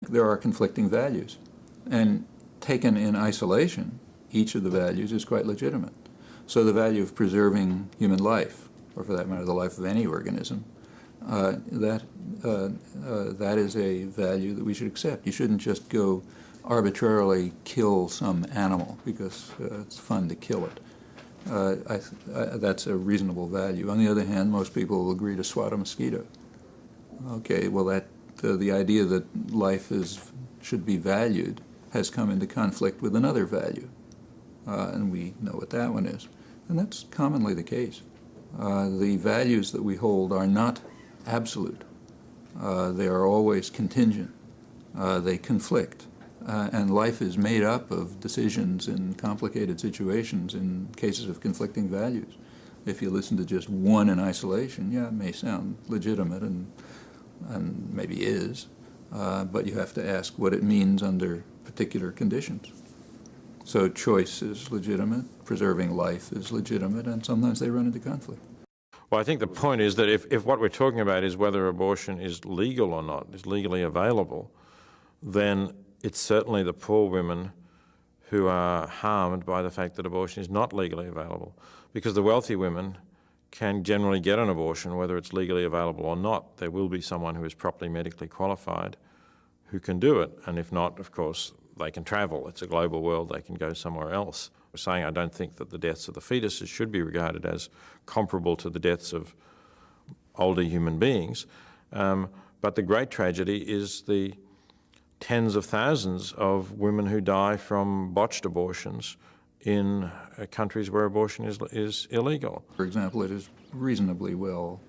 There are conflicting values, and taken in isolation, each of the values is quite legitimate. So the value of preserving human life, or for that matter, the life of any organism, that is a value that we should accept. You shouldn't just go arbitrarily kill some animal because it's fun to kill it. That's a reasonable value. On the other hand, most people will agree to swat a mosquito. Okay, well, the idea that life should be valued has come into conflict with another value, and we know what that one is. And that's commonly the case. The values that we hold are not absolute. They are always contingent. They conflict. And life is made up of decisions in complicated situations in cases of conflicting values. If you listen to just one in isolation, yeah, it may sound legitimate and maybe is, but you have to ask what it means under particular conditions. So choice is legitimate, preserving life is legitimate, and sometimes they run into conflict. Well, I think the point is that if what we're talking about is whether abortion is legal or not, is legally available, then it's certainly the poor women who are harmed by the fact that abortion is not legally available, because the wealthy women can generally get an abortion whether it's legally available or not. There will be someone who is properly medically qualified who can do it, and if not, of course, they can travel. It's a global world, they can go somewhere else. I'm saying I don't think that the deaths of the fetuses should be regarded as comparable to the deaths of older human beings, but the great tragedy is the tens of thousands of women who die from botched abortions in countries where abortion is illegal. For example, it is reasonably well,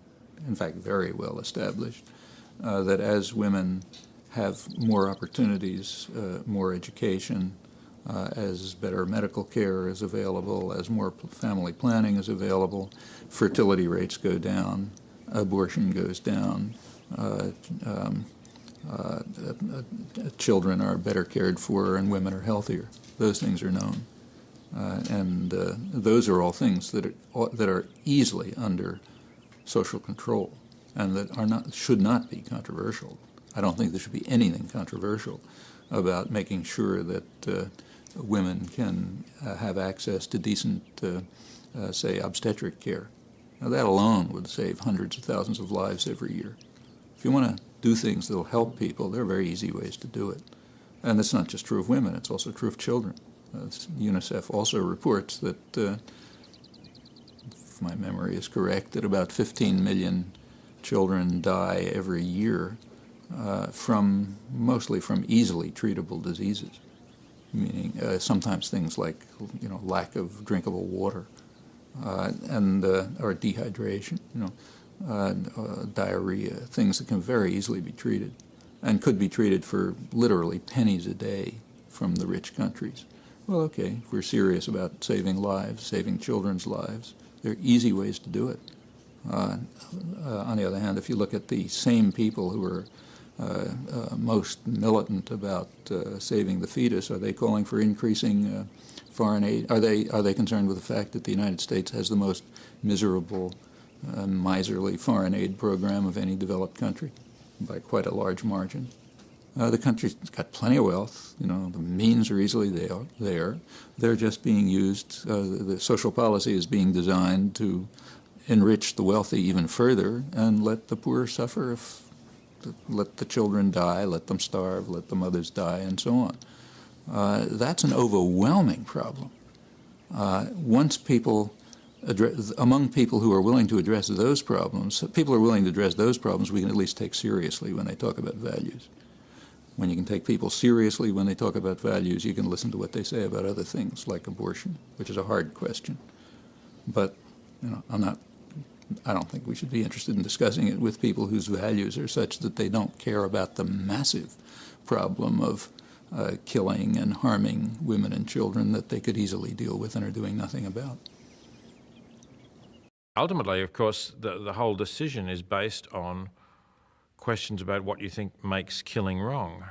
in fact very well established, that as women have more opportunities, more education, as better medical care is available, as more family planning is available, fertility rates go down, abortion goes down, children are better cared for, and women are healthier. Those things are known. And those are all things that are easily under social control and that should not be controversial. I don't think there should be anything controversial about making sure that women can have access to decent, say, obstetric care. Now, that alone would save hundreds of thousands of lives every year. If you want to do things that will help people, there are very easy ways to do it. And that's not just true of women, it's also true of children. UNICEF also reports that, if my memory is correct, that about 15 million children die every year mostly from easily treatable diseases, meaning sometimes things like lack of drinkable water or dehydration, diarrhea, things that can very easily be treated and could be treated for literally pennies a day from the rich countries. Well, okay, if we're serious about saving lives, saving children's lives, there are easy ways to do it. On the other hand, if you look at the same people who are most militant about saving the fetus, are they calling for increasing foreign aid? Are they concerned with the fact that the United States has the most miserable, miserly foreign aid program of any developed country by quite a large margin? The country's got plenty of wealth. The means are easily there. They're just being used. The social policy is being designed to enrich the wealthy even further and let the poor suffer. Let the children die, let them starve, let the mothers die, and so on. That's an overwhelming problem. Once people among people who are willing to address those problems, people are willing to address those problems we can at least take seriously when they talk about values. When you can take people seriously when they talk about values, you can listen to what they say about other things like abortion, which is a hard question. But I don't think we should be interested in discussing it with people whose values are such that they don't care about the massive problem of killing and harming women and children that they could easily deal with and are doing nothing about. Ultimately, of course, the whole decision is based on questions about what you think makes killing wrong.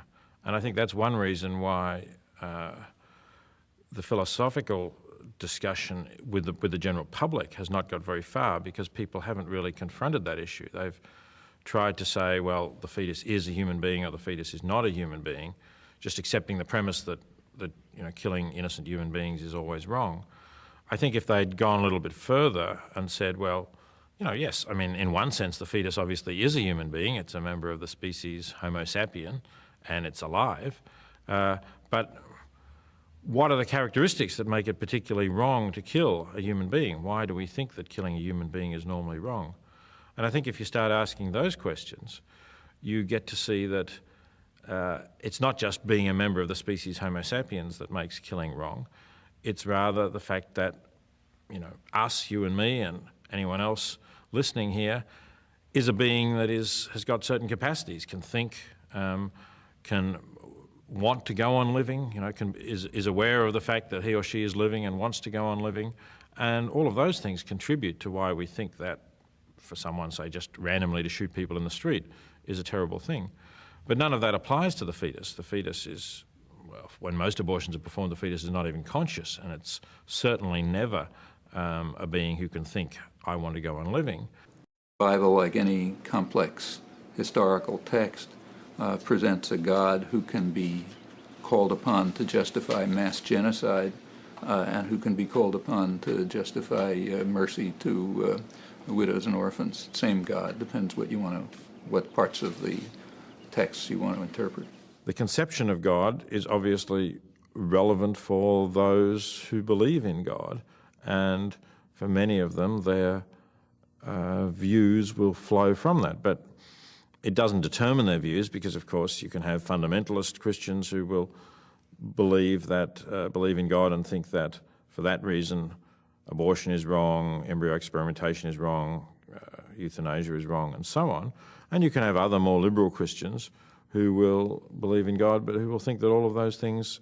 And I think that's one reason why the philosophical discussion with the general public has not got very far, because people haven't really confronted that issue. They've tried to say, well, the fetus is a human being or the fetus is not a human being, just accepting the premise that killing innocent human beings is always wrong. I think if they'd gone a little bit further and said, well, yes, I mean, in one sense, the fetus obviously is a human being. It's a member of the species Homo sapien, and it's alive. But what are the characteristics that make it particularly wrong to kill a human being? Why do we think that killing a human being is normally wrong? And I think if you start asking those questions, you get to see that it's not just being a member of the species Homo sapiens that makes killing wrong. It's rather the fact that, us, you and me, and anyone else listening here, is a being that has got certain capacities, can think, can want to go on living, is aware of the fact that he or she is living and wants to go on living, and all of those things contribute to why we think that for someone, say, just randomly to shoot people in the street is a terrible thing. But none of that applies to the fetus. The fetus is, well, when most abortions are performed, the fetus is not even conscious, and it's certainly never a being who can think, I want to go on living. The Bible, like any complex historical text, presents a God who can be called upon to justify mass genocide and who can be called upon to justify mercy to widows and orphans. Same God, depends what parts of the texts you want to interpret. The conception of God is obviously relevant for those who believe in God, and for many of them their views will flow from that. But it doesn't determine their views, because of course you can have fundamentalist Christians who will believe in God and think that for that reason abortion is wrong, embryo experimentation is wrong, euthanasia is wrong, and so on. And you can have other more liberal Christians who will believe in God but who will think that all of those things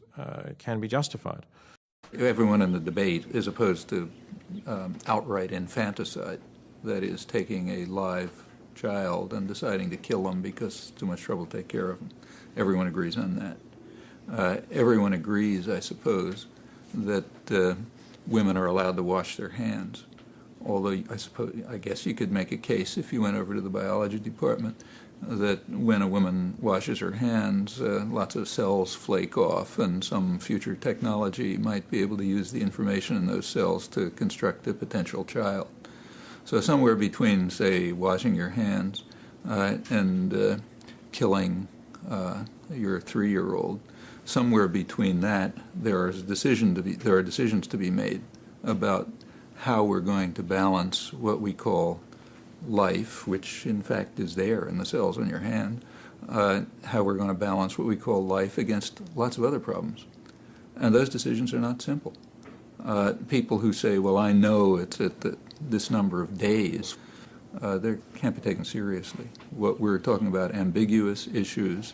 can be justified. Everyone in the debate is opposed to outright infanticide, that is, taking a live child and deciding to kill them because it's too much trouble to take care of them. Everyone agrees on that. Everyone agrees, I suppose, that women are allowed to wash their hands. Although I guess you could make a case if you went over to the biology department that when a woman washes her hands, lots of cells flake off, and some future technology might be able to use the information in those cells to construct a potential child. So somewhere between, say, washing your hands and killing your 3-year-old, somewhere between that, there are decisions to be made about how we're going to balance what we call life, which in fact is there in the cells on your hand, how we're going to balance what we call life against lots of other problems. And those decisions are not simple. People who say, well, I know it's at this number of days, they can't be taken seriously. What we're talking about, ambiguous issues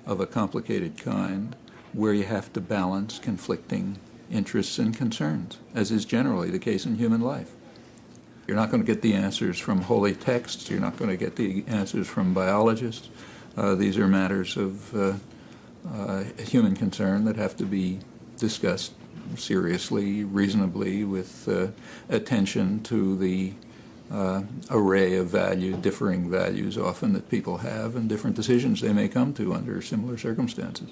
of a complicated kind, where you have to balance conflicting interests and concerns, as is generally the case in human life. You're not going to get the answers from holy texts. You're not going to get the answers from biologists. These are matters of human concern that have to be discussed seriously, reasonably, with attention to the array of differing values often that people have, and different decisions they may come to under similar circumstances.